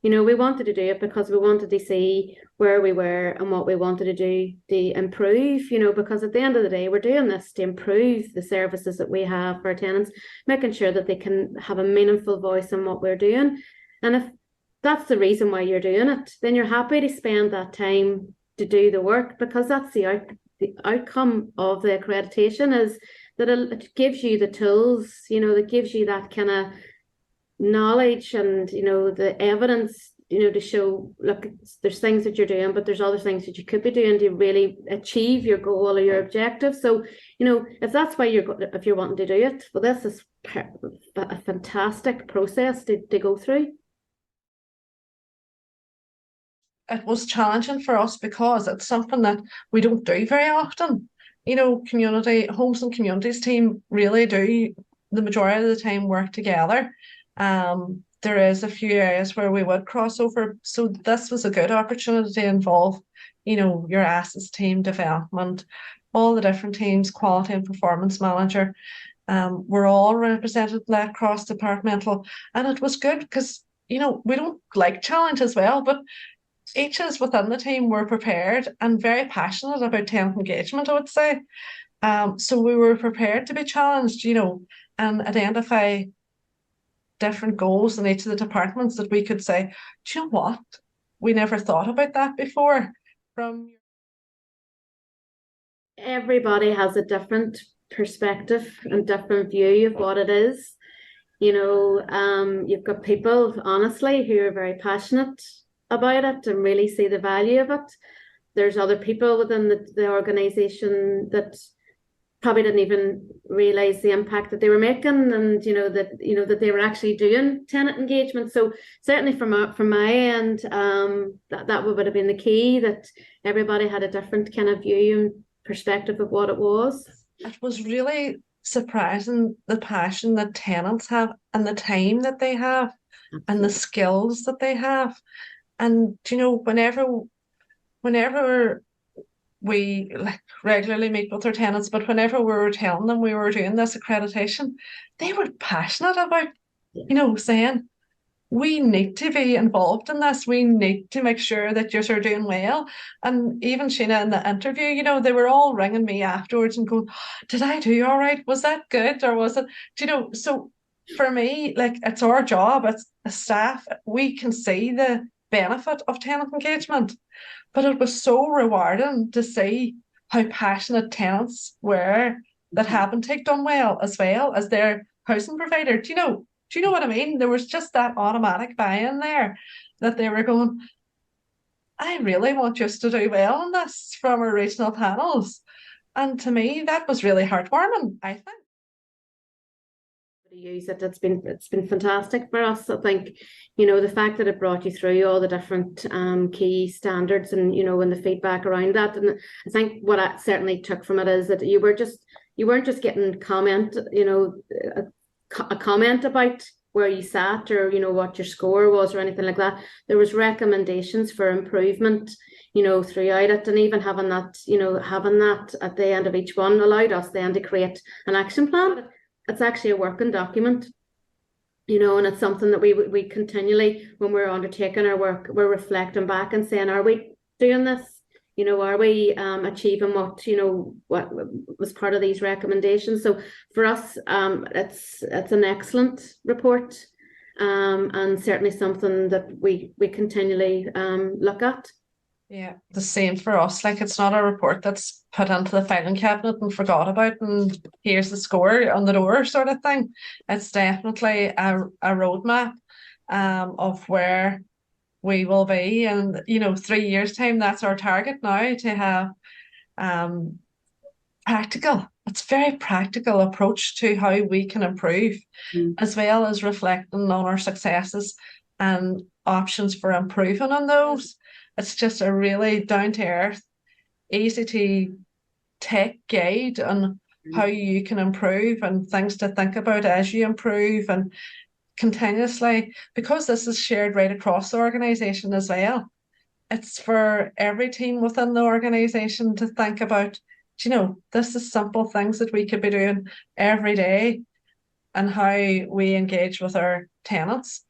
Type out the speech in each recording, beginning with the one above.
We wanted to do it because we wanted to see where we were and what we wanted to do to improve, because at the end of the day, we're doing this to improve the services that we have for our tenants, making sure that they can have a meaningful voice in what we're doing. And if that's the reason why you're doing it, then you're happy to spend that time to do the work, because that's the outcome of the accreditation, is that it gives you the tools, that gives you that kind of knowledge and the evidence, to show, look, there's things that you're doing, but there's other things that you could be doing to really achieve your goal or your objective. So if that's why if you're wanting to do it, well, this is a fantastic process to go through. It was challenging for us because it's something that we don't do very often. Community homes and communities team really do the majority of the time work together. There is a few areas where we would cross over. So this was a good opportunity to involve, your assets team, development, all the different teams, quality and performance manager. We're all represented in that cross-departmental. And it was good because, we don't like challenge as well, but each is within the team were prepared and very passionate about tenant engagement, I would say. So we were prepared to be challenged, and identify different goals in each of the departments that we could say, do you know what? We never thought about that before. Everybody has a different perspective and different view of what it is. You've got people, honestly, who are very passionate about it and really see the value of it. There's other people within the organisation that probably didn't even realise the impact that they were making, and that they were actually doing tenant engagement. So certainly from my end, that would have been the key, that everybody had a different kind of view and perspective of what it was. It was really surprising the passion that tenants have and the time that they have. Absolutely. And the skills that they have. And whenever we regularly meet with our tenants, but whenever we were telling them we were doing this accreditation, they were passionate about, saying, we need to be involved in this. We need to make sure that you're doing well. And even Sheena in the interview, they were all ringing me afterwards and going, did I do all right? Was that good? Or was it, so for me, it's our job, it's the staff, we can see the benefit of tenant engagement. But it was so rewarding to see how passionate tenants were that Habinteg done well as their housing provider. Do you know what I mean? There was just that automatic buy-in there that they were going, I really want us to do well in this from our regional panels. And to me, that was really heartwarming, I think. Use it. It's been fantastic for us. I think, the fact that it brought you through all the different key standards and, and the feedback around that. And I think what I certainly took from it is that you weren't just getting comment, a comment about where you sat or, what your score was or anything like that. There was recommendations for improvement, throughout it. And even having that at the end of each one allowed us then to create an action plan. It's actually a working document, and it's something that we continually, when we're undertaking our work, we're reflecting back and saying, are we doing this? Are we achieving what was part of these recommendations? So for us, it's an excellent report, and certainly something that we continually look at. Yeah, the same for us. It's not a report that's put into the filing cabinet and forgot about, and here's the score on the door sort of thing. It's definitely a roadmap of where we will be. And, 3 years' time, that's our target now, to have practical. It's very practical approach to how we can improve, as well as reflecting on our successes and options for improving on those. It's just a really down-to-earth, easy to take guide on how you can improve and things to think about as you improve, and continuously, because this is shared right across the organisation as well. It's for every team within the organisation to think about, this is simple things that we could be doing every day and how we engage with our tenants.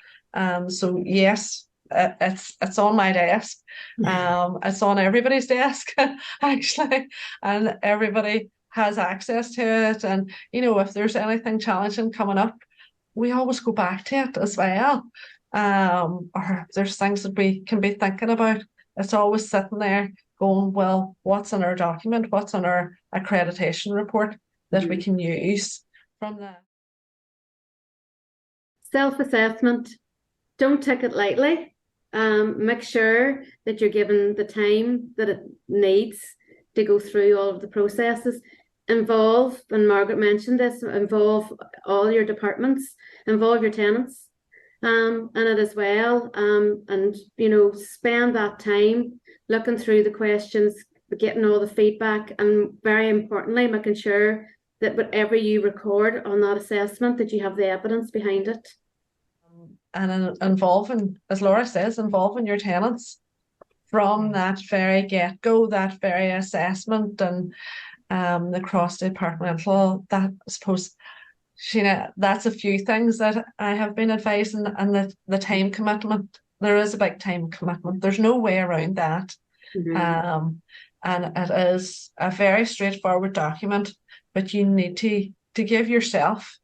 So yes, it's on my desk. It's on everybody's desk actually, and everybody has access to it. And if there's anything challenging coming up, we always go back to it as well. Or if there's things that we can be thinking about, it's always sitting there going, well, what's in our document? What's in our accreditation report that we can use from that? Self-assessment, don't take it lightly. Make sure that you're given the time that it needs to go through all of the processes. Involve, and Margaret mentioned this, involve all your departments, involve your tenants in it as well, and spend that time looking through the questions, getting all the feedback, and very importantly, making sure that whatever you record on that assessment, that you have the evidence behind it. And involving, as Laura says, involving your tenants from that very get-go, that very assessment, and the cross-departmental, that I suppose, Sheena, that's a few things that I have been advising, and the time commitment. There is a big time commitment. There's no way around that. And it is a very straightforward document, but you need to give yourself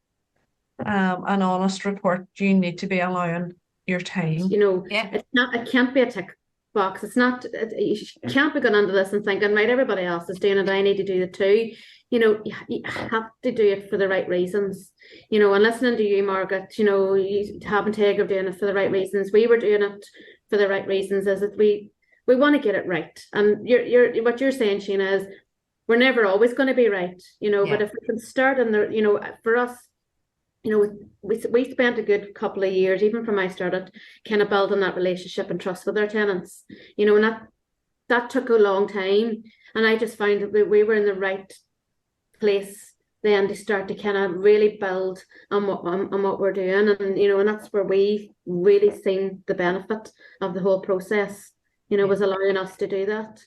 an honest report. You need to be allowing your time. It can't be a tick box. It's not, you can't be going into this and thinking, right, everybody else is doing it, I need to do it too. You have to do it for the right reasons. And listening to you, Margaret, Habinteg are doing it for the right reasons. We were doing it for the right reasons, is that we want to get it right. And what you're saying, Sheena, is we're never always going to be right, but if we can start in the, for us, we spent a good couple of years, even from I started, kind of building that relationship and trust with our tenants, and that took a long time. And I just found that we were in the right place then to start to kind of really build on what we're doing. And that's where we really seen the benefit of the whole process, was allowing us to do that.